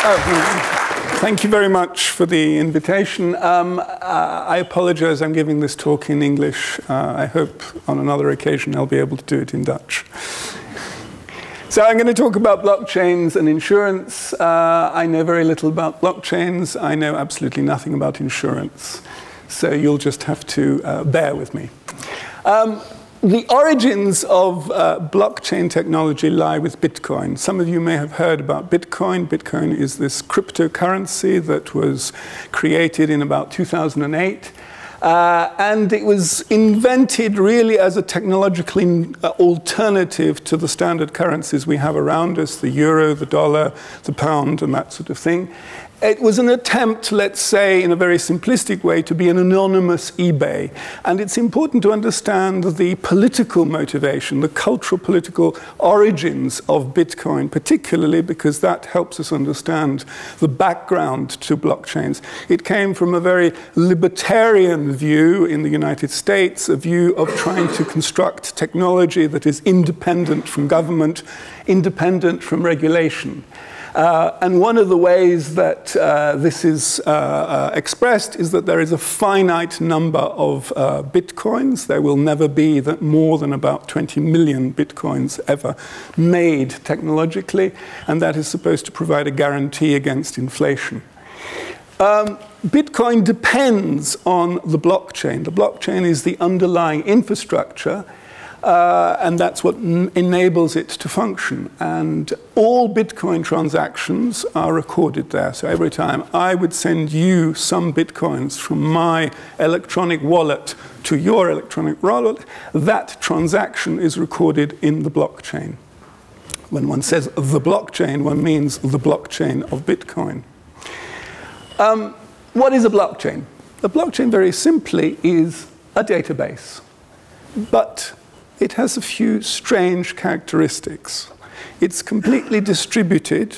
Thank you very much for the invitation. I apologize, I'm giving this talk in English. I hope on another occasion I'll be able to do it in Dutch. So I'm going to talk about blockchains and insurance. I know very little about blockchains. I know absolutely nothing about insurance. So you'll just have to bear with me. The origins of blockchain technology lie with Bitcoin. Some of you may have heard about Bitcoin. Bitcoin is this cryptocurrency that was created in about 2008. And it was invented really as a technological alternative to the standard currencies we have around us, the euro, the dollar, the pound, and that sort of thing. It was an attempt, let's say, in a very simplistic way, to be an anonymous eBay. And it's important to understand the political motivation, the cultural political origins of Bitcoin, particularly because that helps us understand the background to blockchains. It came from a very libertarian view in the United States, a view of trying to construct technology that is independent from government, independent from regulation. And one of the ways that this is expressed is that there is a finite number of bitcoins. There will never be more than about 20 million bitcoins ever made technologically, and that is supposed to provide a guarantee against inflation. Bitcoin depends on the blockchain. The blockchain is the underlying infrastructure. And that's what enables it to function. And all Bitcoin transactions are recorded there. So every time I would send you some Bitcoins from my electronic wallet to your electronic wallet, that transaction is recorded in the blockchain. When one says the blockchain, one means the blockchain of Bitcoin. What is a blockchain? A blockchain, very simply, is a database. But it has a few strange characteristics. It's completely distributed.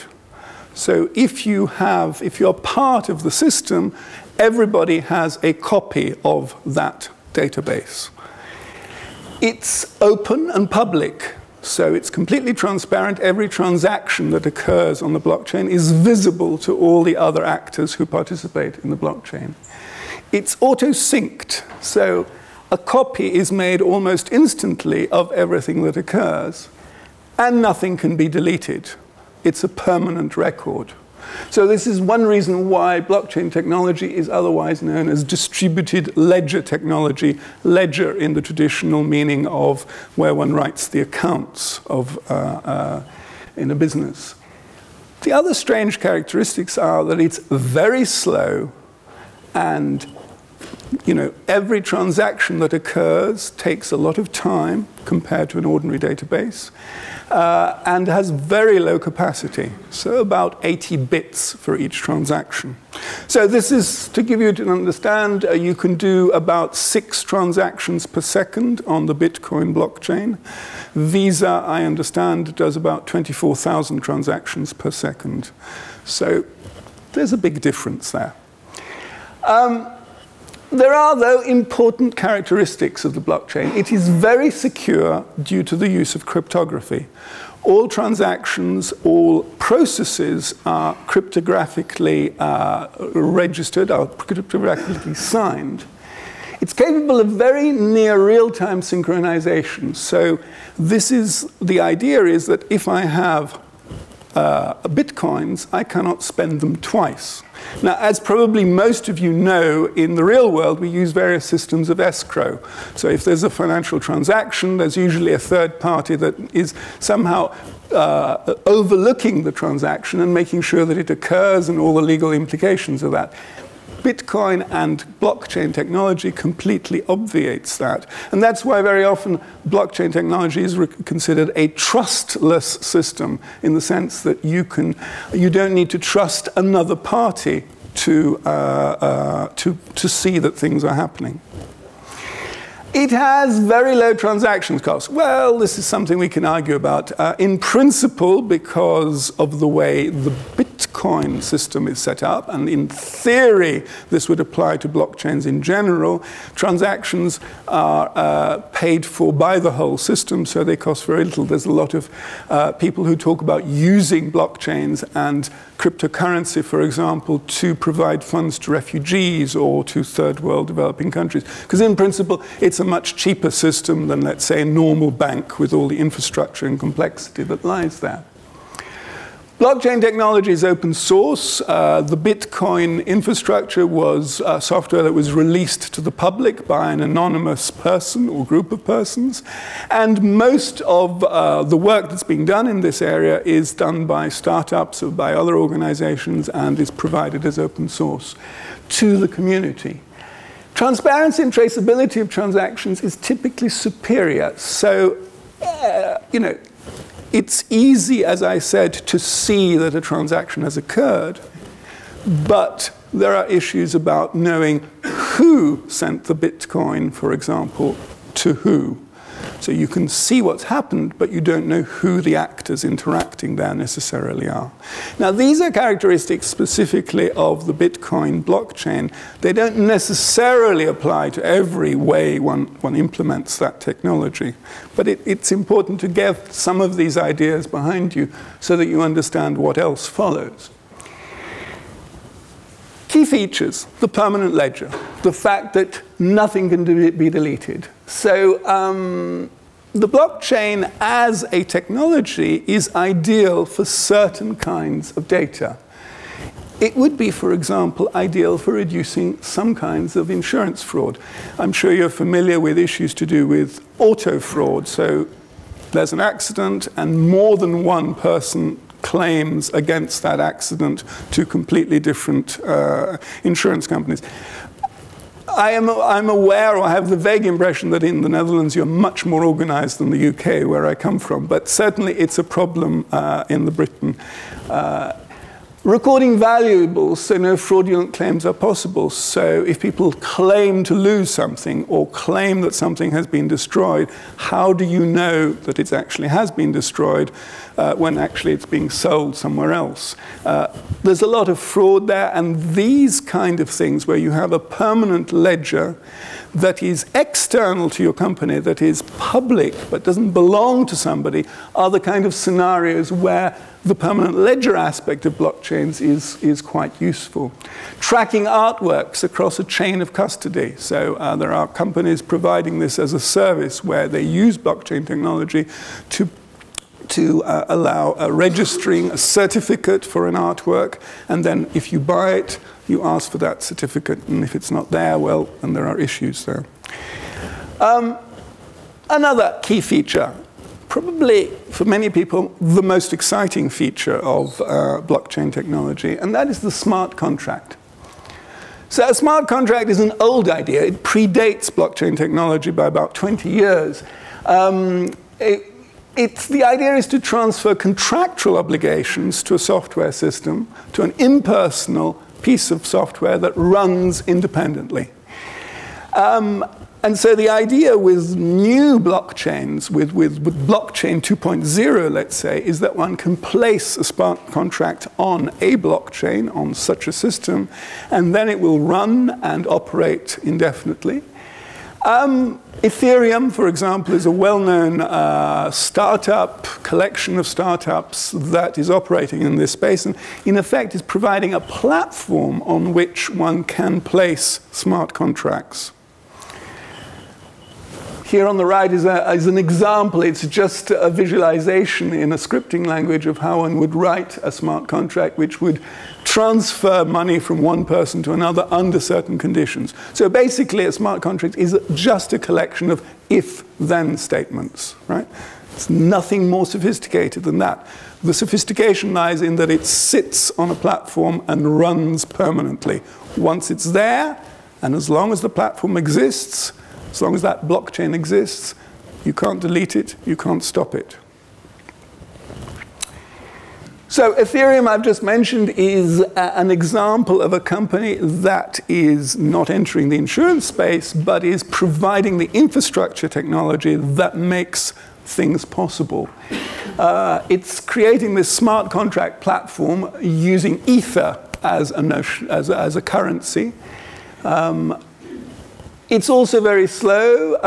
So if you're part of the system, everybody has a copy of that database. It's open and public. So it's completely transparent. Every transaction that occurs on the blockchain is visible to all the other actors who participate in the blockchain. It's auto-synced. So a copy is made almost instantly of everything that occurs, and nothing can be deleted. It's a permanent record. So this is one reason why blockchain technology is otherwise known as distributed ledger technology, ledger in the traditional meaning of where one writes the accounts of, in a business. The other strange characteristics are that it's very slow, and every transaction that occurs takes a lot of time compared to an ordinary database, and has very low capacity, so about 80 bits for each transaction. So this is, to give you to understand, you can do about 6 transactions per second on the Bitcoin blockchain. Visa, I understand, does about 24,000 transactions per second. So there's a big difference there. There are, though, important characteristics of the blockchain. It is very secure due to the use of cryptography. All transactions, all processes are cryptographically registered, are cryptographically signed. It's capable of very near real-time synchronization. So the idea is that if I have bitcoins, I cannot spend them twice. Now, as probably most of you know, in the real world, we use various systems of escrow. So if there's a financial transaction, there's usually a third party that is somehow overlooking the transaction and making sure that it occurs and all the legal implications of that. Bitcoin and blockchain technology completely obviates that. And that's why very often blockchain technology is considered a trustless system, in the sense that you don't need to trust another party to see that things are happening. It has very low transaction costs. Well, this is something we can argue about. In principle, because of the way the Bitcoin Bitcoin system is set up, and in theory, this would apply to blockchains in general. Transactions are paid for by the whole system, so they cost very little. There's a lot of people who talk about using blockchains and cryptocurrency, for example, to provide funds to refugees or to third world developing countries. Because in principle, it's a much cheaper system than, let's say, a normal bank with all the infrastructure and complexity that lies there. Blockchain technology is open source. The Bitcoin infrastructure was software that was released to the public by an anonymous person or group of persons. And most of the work that's being done in this area is done by startups or by other organizations and is provided as open source to the community. Transparency and traceability of transactions is typically superior. So, you know, it's easy, as I said, to see that a transaction has occurred, but there are issues about knowing who sent the Bitcoin, for example, to who. So you can see what's happened, but you don't know who the actors interacting there necessarily are. Now, these are characteristics specifically of the Bitcoin blockchain. They don't necessarily apply to every way one implements that technology. But it's important to get some of these ideas behind you so that you understand what else follows. Key features: the permanent ledger, the fact that nothing can be deleted. So the blockchain as a technology is ideal for certain kinds of data. It would be, for example, ideal for reducing some kinds of insurance fraud. I'm sure you're familiar with issues to do with auto fraud. So there's an accident and more than one person claims against that accident to completely different insurance companies. I'm aware, or I have the vague impression, that in the Netherlands you're much more organized than the UK, where I come from. But certainly it's a problem in Britain. Recording valuables, so no fraudulent claims are possible. So if people claim to lose something or claim that something has been destroyed, how do you know that it actually has been destroyed when actually it's being sold somewhere else? There's a lot of fraud there, and these kind of things where you have a permanent ledger that is external to your company, that is public but doesn't belong to somebody, are the kind of scenarios where the permanent ledger aspect of blockchains is quite useful. Tracking artworks across a chain of custody. So there are companies providing this as a service where they use blockchain technology to allow registering a certificate for an artwork, and then if you buy it, you ask for that certificate, and if it's not there, well, then there are issues there. Another key feature, probably for many people the most exciting feature of blockchain technology, and that is the smart contract. So a smart contract is an old idea. It predates blockchain technology by about 20 years. The idea is to transfer contractual obligations to a software system, to an impersonal piece of software that runs independently. And so the idea with new blockchains, with blockchain 2.0, let's say, is that one can place a smart contract on a blockchain, on such a system, and then it will run and operate indefinitely. Ethereum, for example, is a well-known startup, collection of startups that is operating in this space, and in effect is providing a platform on which one can place smart contracts. Here on the right is an example. It's just a visualization in a scripting language of how one would write a smart contract which would transfer money from one person to another under certain conditions. So basically, a smart contract is just a collection of if-then statements, right? It's nothing more sophisticated than that. The sophistication lies in that it sits on a platform and runs permanently. Once it's there, and as long as the platform exists, as long as that blockchain exists, you can't delete it, you can't stop it. So Ethereum, I've just mentioned, is an example of a company that is not entering the insurance space, but is providing the infrastructure technology that makes things possible. It's creating this smart contract platform using Ether as a notion, as a currency. It's also very slow,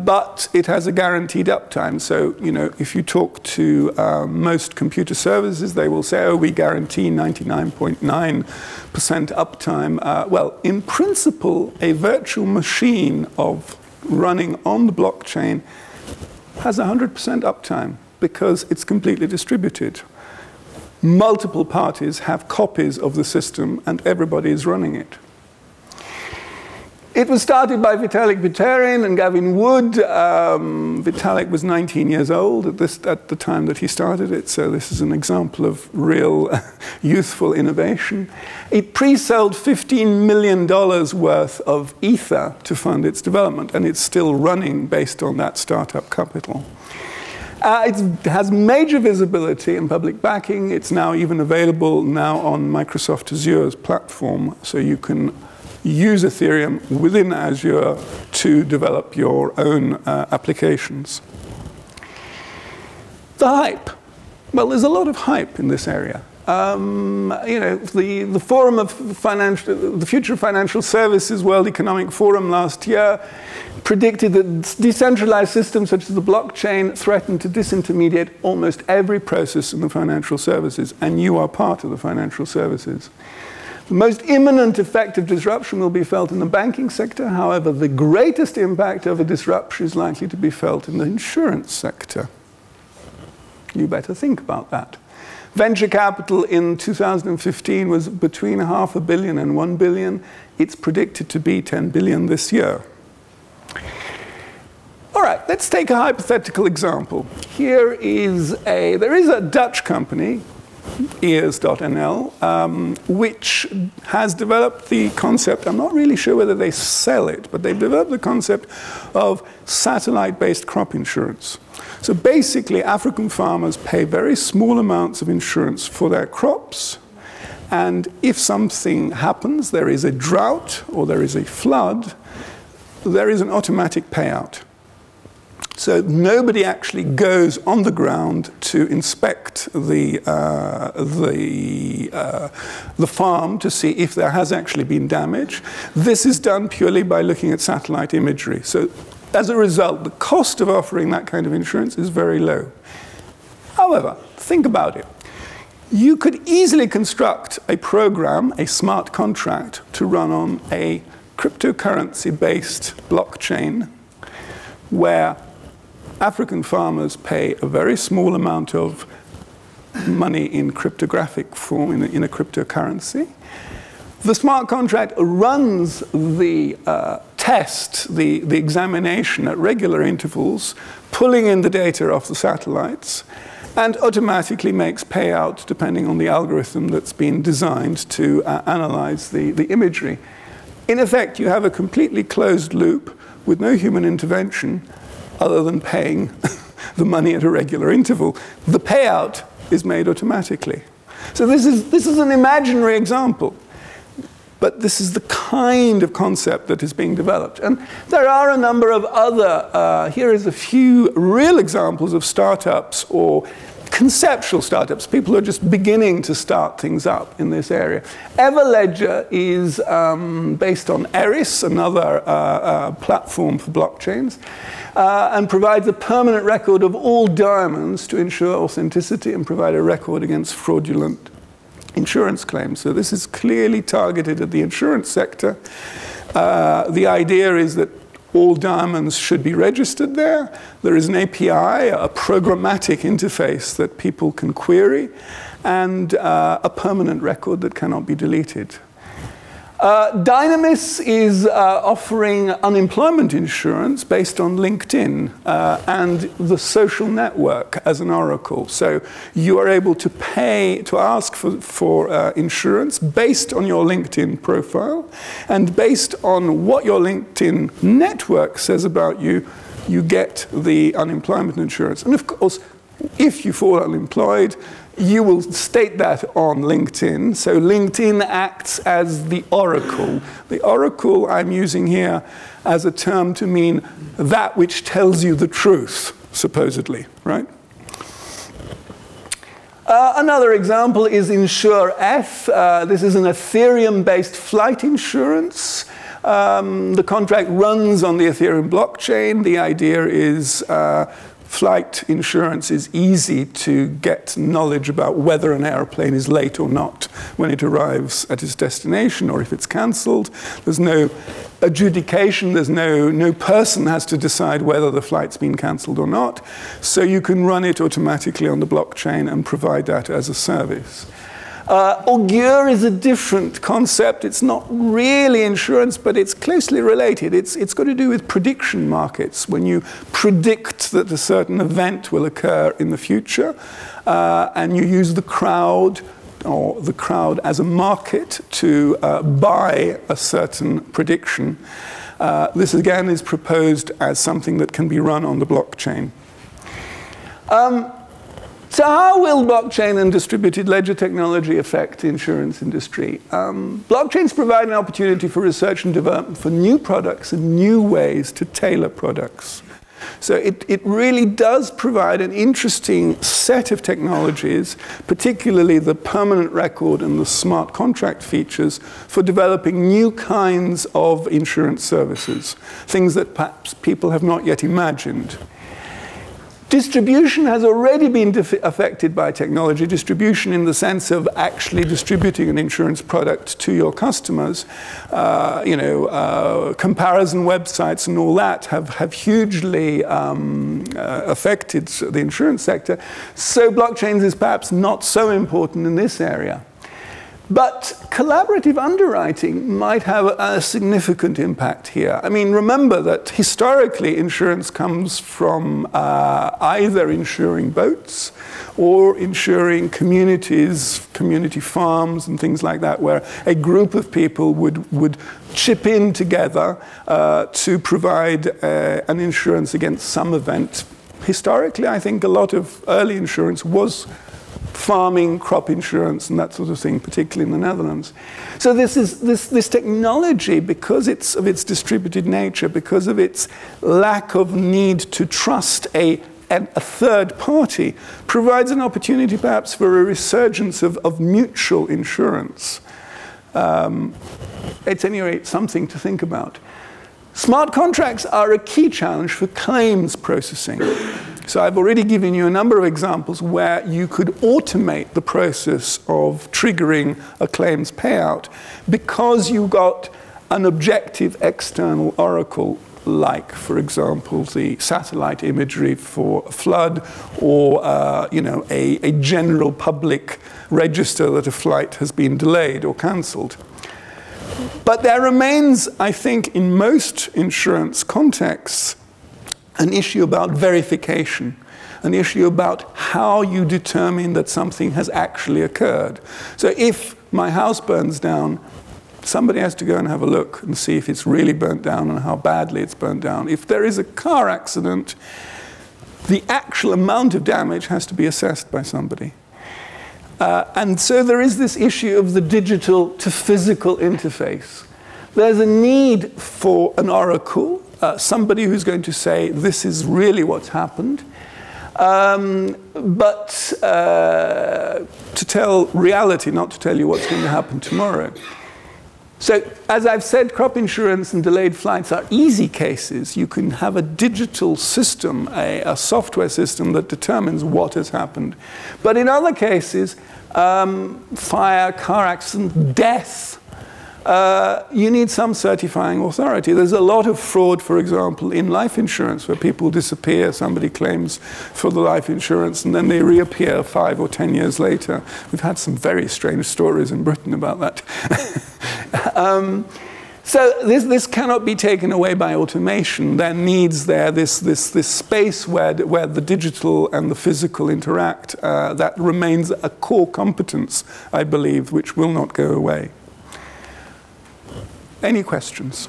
but it has a guaranteed uptime. So, you know, if you talk to most computer services, they will say, oh, we guarantee 99.9% uptime. Well, in principle, a virtual machine of running on the blockchain has 100% uptime because it's completely distributed. Multiple parties have copies of the system, and everybody is running it. It was started by Vitalik Buterin and Gavin Wood. Vitalik was 19 years old at the time that he started it, so this is an example of real youthful innovation. It pre-sold $15 million worth of Ether to fund its development, and it's still running based on that startup capital. It has major visibility and public backing. It's now even available now on Microsoft Azure's platform, so you can use Ethereum within Azure to develop your own applications. The hype. Well, there's a lot of hype in this area. You know, the Forum of the Future of Financial Services World Economic Forum last year predicted that decentralized systems such as the blockchain threaten to disintermediate almost every process in the financial services, and you are part of the financial services. The most imminent effect of disruption will be felt in the banking sector. However, the greatest impact of a disruption is likely to be felt in the insurance sector. You better think about that. Venture capital in 2015 was between $500 million and $1 billion. It's predicted to be $10 billion this year. All right, let's take a hypothetical example. There is a Dutch company, ears.nl, which has developed the concept, I'm not really sure whether they sell it, but they've developed the concept of satellite-based crop insurance. So basically, African farmers pay very small amounts of insurance for their crops, and if something happens, there is a drought or there is a flood, there is an automatic payout. So nobody actually goes on the ground to inspect the farm to see if there has actually been damage. This is done purely by looking at satellite imagery. So as a result, the cost of offering that kind of insurance is very low. However, think about it. You could easily construct a program, a smart contract, to run on a cryptocurrency-based blockchain where African farmers pay a very small amount of money in cryptographic form, in a cryptocurrency. The smart contract runs the test, the examination at regular intervals, pulling in the data off the satellites, and automatically makes payouts depending on the algorithm that's been designed to analyze the imagery. In effect, you have a completely closed loop with no human intervention, other than paying the money at a regular interval. The payout is made automatically. So this is an imaginary example, but this is the kind of concept that is being developed. And there are a number of other, here is a few real examples of startups or conceptual startups, people who are just beginning to start things up in this area. Everledger is based on Eris, another platform for blockchains, and provides a permanent record of all diamonds to ensure authenticity and provide a record against fraudulent insurance claims. So this is clearly targeted at the insurance sector. The idea is that all diamonds should be registered there. There is an API, a programmatic interface that people can query, and a permanent record that cannot be deleted. Dynamis is offering unemployment insurance based on LinkedIn and the social network as an oracle. So you are able to ask for insurance based on your LinkedIn profile, and based on what your LinkedIn network says about you, you get the unemployment insurance. And of course, if you fall unemployed, you will state that on LinkedIn. So LinkedIn acts as the oracle. The oracle I'm using here as a term to mean that which tells you the truth, supposedly, right? Another example is InsureF. This is an Ethereum-based flight insurance. The contract runs on the Ethereum blockchain. The idea is flight insurance is easy to get knowledge about whether an airplane is late or not when it arrives at its destination or if it's cancelled. There's no adjudication. There's no person has to decide whether the flight's been cancelled or not. So you can run it automatically on the blockchain and provide that as a service. Augur is a different concept. It's not really insurance, but it's closely related. It's got to do with prediction markets. When you predict that a certain event will occur in the future, and you use the crowd or the crowd as a market to buy a certain prediction. This again is proposed as something that can be run on the blockchain. So how will blockchain and distributed ledger technology affect the insurance industry? Blockchains provide an opportunity for research and development for new products and new ways to tailor products. So it really does provide an interesting set of technologies, particularly the permanent record and the smart contract features, for developing new kinds of insurance services, things that perhaps people have not yet imagined. Distribution has already been affected by technology. Distribution in the sense of actually distributing an insurance product to your customers. Comparison websites and all that have hugely affected the insurance sector. So blockchains is perhaps not so important in this area. But collaborative underwriting might have a significant impact here. I mean, remember that historically insurance comes from either insuring boats or insuring communities, community farms and things like that, where a group of people would chip in together to provide an insurance against some event. Historically, I think a lot of early insurance was farming, crop insurance, and that sort of thing, particularly in the Netherlands. So this technology, because of its distributed nature, because of its lack of need to trust a third party, provides an opportunity perhaps for a resurgence of mutual insurance. It's anyway something to think about. Smart contracts are a key challenge for claims processing. So I've already given you a number of examples where you could automate the process of triggering a claims payout because you got an objective external oracle, like, for example, the satellite imagery for a flood, or a general public register that a flight has been delayed or cancelled. But there remains, I think, in most insurance contexts, an issue about verification, an issue about how you determine that something has actually occurred. So if my house burns down, somebody has to go and have a look and see if it's really burnt down and how badly it's burnt down. If there is a car accident, the actual amount of damage has to be assessed by somebody. And so there is this issue of the digital to physical interface. There's a need for an oracle, somebody who's going to say, this is really what's happened, but to tell reality, not to tell you what's going to happen tomorrow. So, as I've said, crop insurance and delayed flights are easy cases. You can have a digital system, a software system that determines what has happened. But in other cases, fire, car accident, death, you need some certifying authority. There's a lot of fraud, for example, in life insurance, where people disappear, somebody claims for the life insurance, and then they reappear 5 or 10 years later. We've had some very strange stories in Britain about that. So this cannot be taken away by automation. There needs this space where the digital and the physical interact. That remains a core competence, I believe, which will not go away. Any questions?